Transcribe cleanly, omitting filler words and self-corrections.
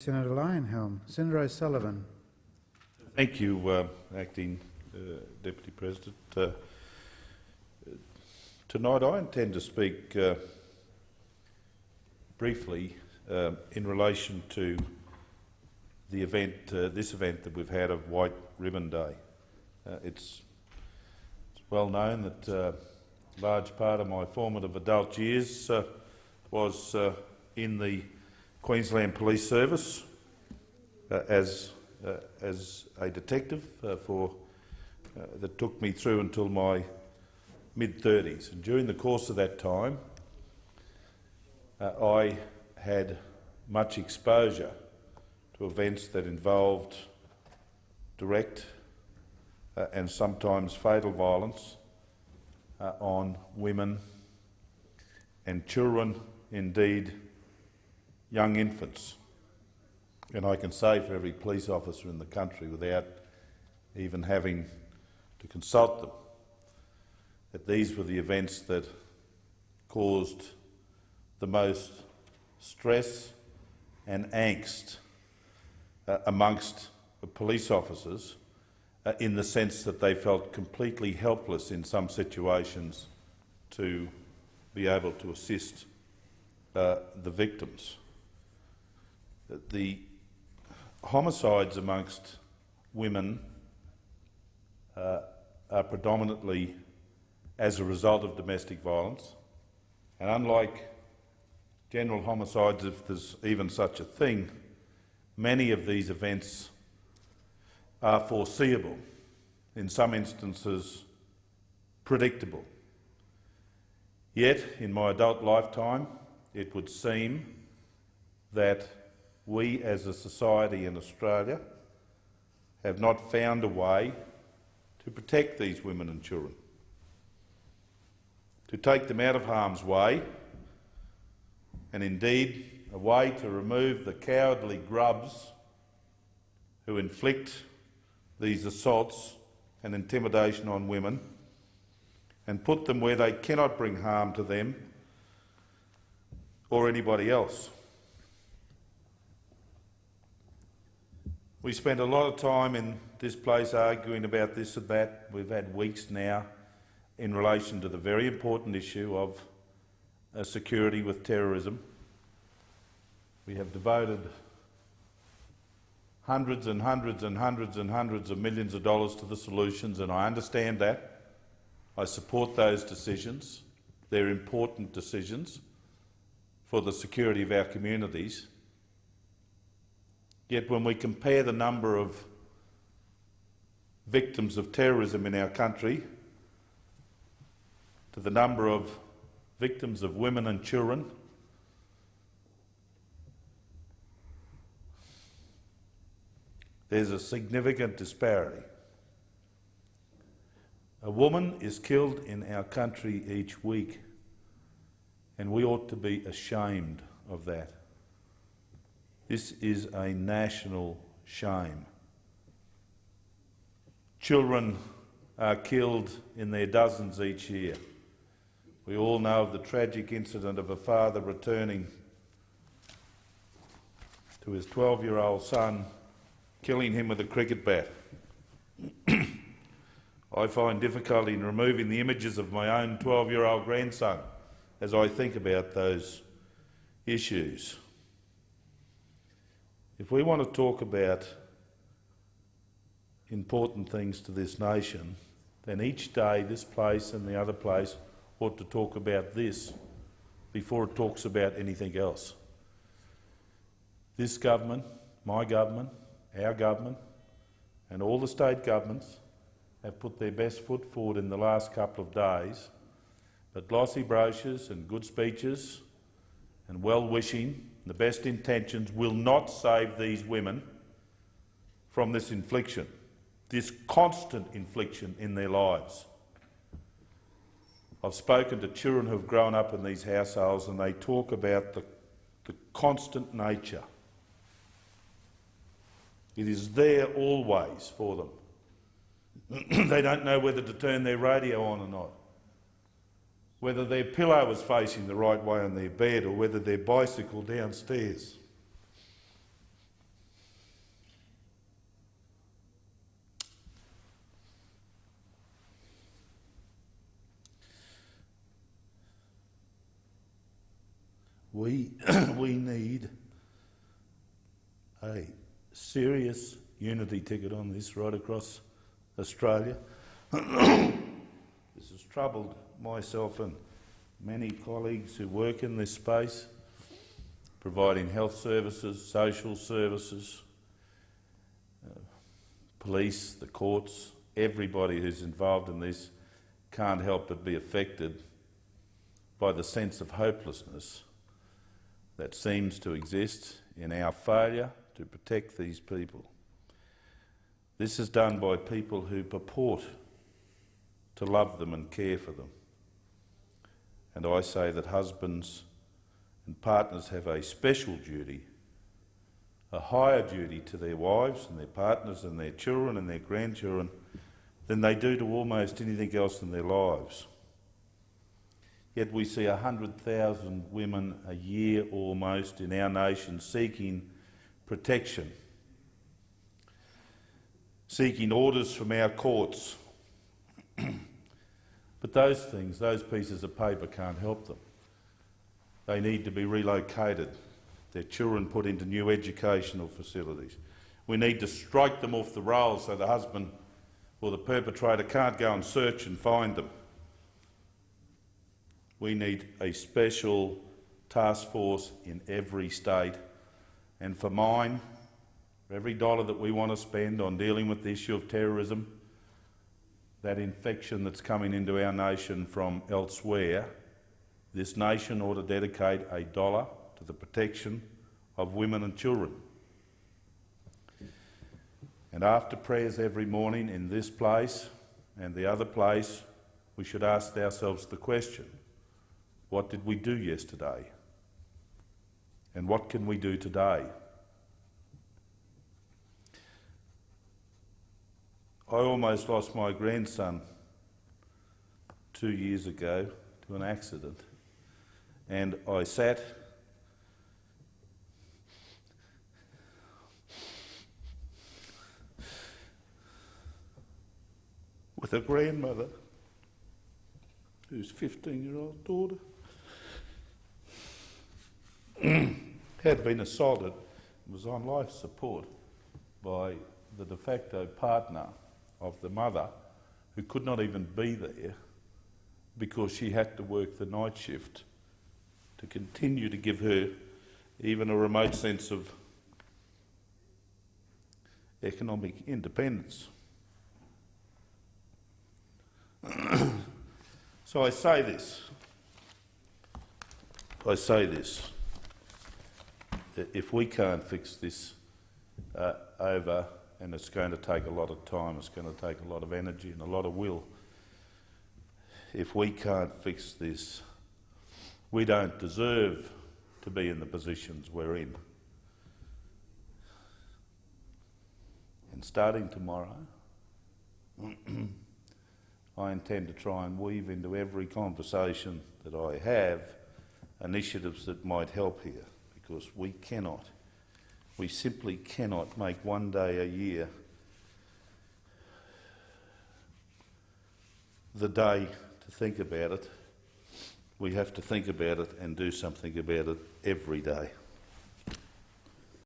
Senator Lionhelm. Senator O'Sullivan. Thank you, Acting Deputy President. Tonight I intend to speak briefly in relation to the event, this event that we've had of White Ribbon Day. It's well known that a large part of my formative adult years was in the Queensland Police Service as a detective that took me through until my mid-30s. And during the course of that time, I had much exposure to events that involved direct and sometimes fatal violence on women and children, indeed young infants. And I can say for every police officer in the country, without even having to consult them, that these were the events that caused the most stress and angst amongst police officers, in the sense that they felt completely helpless in some situations to be able to assist the victims. The homicides amongst women are predominantly as a result of domestic violence, and unlike general homicides, if there's even such a thing, many of these events are foreseeable, in some instances predictable. Yet, in my adult lifetime, it would seem that we as a society in Australia have not found a way to protect these women and children, to take them out of harm's way, and indeed a way to remove the cowardly grubs who inflict these assaults and intimidation on women and put them where they cannot bring harm to them or anybody else. We spend a lot of time in this place arguing about this and that. We've had weeks now in relation to the very important issue of security with terrorism. We have devoted hundreds and hundreds and hundreds and hundreds of millions of dollars to the solutions, and I understand that. I support those decisions. They're important decisions for the security of our communities. Yet when we compare the number of victims of terrorism in our country to the number of victims of women and children, there's a significant disparity. A woman is killed in our country each week, and we ought to be ashamed of that. This is a national shame. Children are killed in their dozens each year. We all know of the tragic incident of a father returning to his 12-year-old son, killing him with a cricket bat. I find difficulty in removing the images of my own 12-year-old grandson as I think about those issues. If we want to talk about important things to this nation, then each day this place and the other place ought to talk about this before it talks about anything else. This government, my government, our government, and all the state governments have put their best foot forward in the last couple of days, but glossy brochures and good speeches and well-wishing, the best intentions will not save these women from this infliction, this constant infliction in their lives. I've spoken to children who have grown up in these households, and they talk about the constant nature. It is there always for them. They don't know whether to turn their radio on or not, whether their pillow was facing the right way on their bed or whether their bicycle downstairs. We need a serious unity ticket on this right across Australia. This has troubled myself and many colleagues who work in this space, providing health services, social services, police, the courts. Everybody who's involved in this can't help but be affected by the sense of hopelessness that seems to exist in our failure to protect these people. This is done by people who purport to love them and care for them. And I say that husbands and partners have a special duty, a higher duty to their wives and their partners and their children and their grandchildren than they do to almost anything else in their lives. Yet we see 100,000 women a year almost in our nation seeking protection, seeking orders from our courts. But those things, those pieces of paper can't help them. They need to be relocated, their children put into new educational facilities. We need to strike them off the rails so the husband or the perpetrator can't go and search and find them. We need a special task force in every state, and for mine, for every dollar that we want to spend on dealing with the issue of terrorism, that infection that's coming into our nation from elsewhere, this nation ought to dedicate a dollar to the protection of women and children. And after prayers every morning in this place and the other place, we should ask ourselves the question, what did we do yesterday? And what can we do today? I almost lost my grandson 2 years ago to an accident, and I sat with a grandmother whose 15-year-old daughter had been assaulted and was on life support by the de facto partner of the mother, who could not even be there because she had to work the night shift to continue to give her even a remote sense of economic independence. So I say this, if we can't fix this over, and it's going to take a lot of time, it's going to take a lot of energy and a lot of will, if we can't fix this, we don't deserve to be in the positions we're in. And starting tomorrow, I intend to try and weave into every conversation that I have initiatives that might help here, because we simply cannot make one day a year the day to think about it. We have to think about it and do something about it every day.